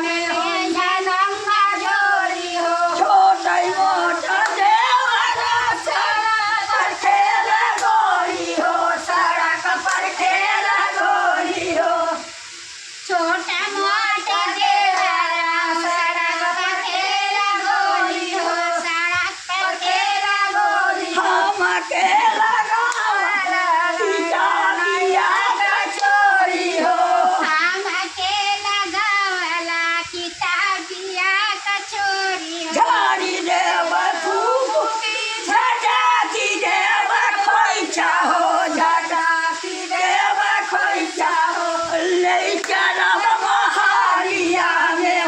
में ले नंगा जोरी हो छोटे मोटा देवरा सड़क पर खेले गोरी हो, सड़क पर खेले गोरी हो। छोटे मोटे देवरा सड़क पर खेला गोरी हो, सड़क पर खेला गोरी हो। हम अकेला गावला किताबिया का चोरी हो, हम अकेला गावला किताबिया का चोरी हो। झाड़ी देव फूकी झटाकी देव खोइचा हो, झटाकी देव खोइचा हो। ले चलब महारिया में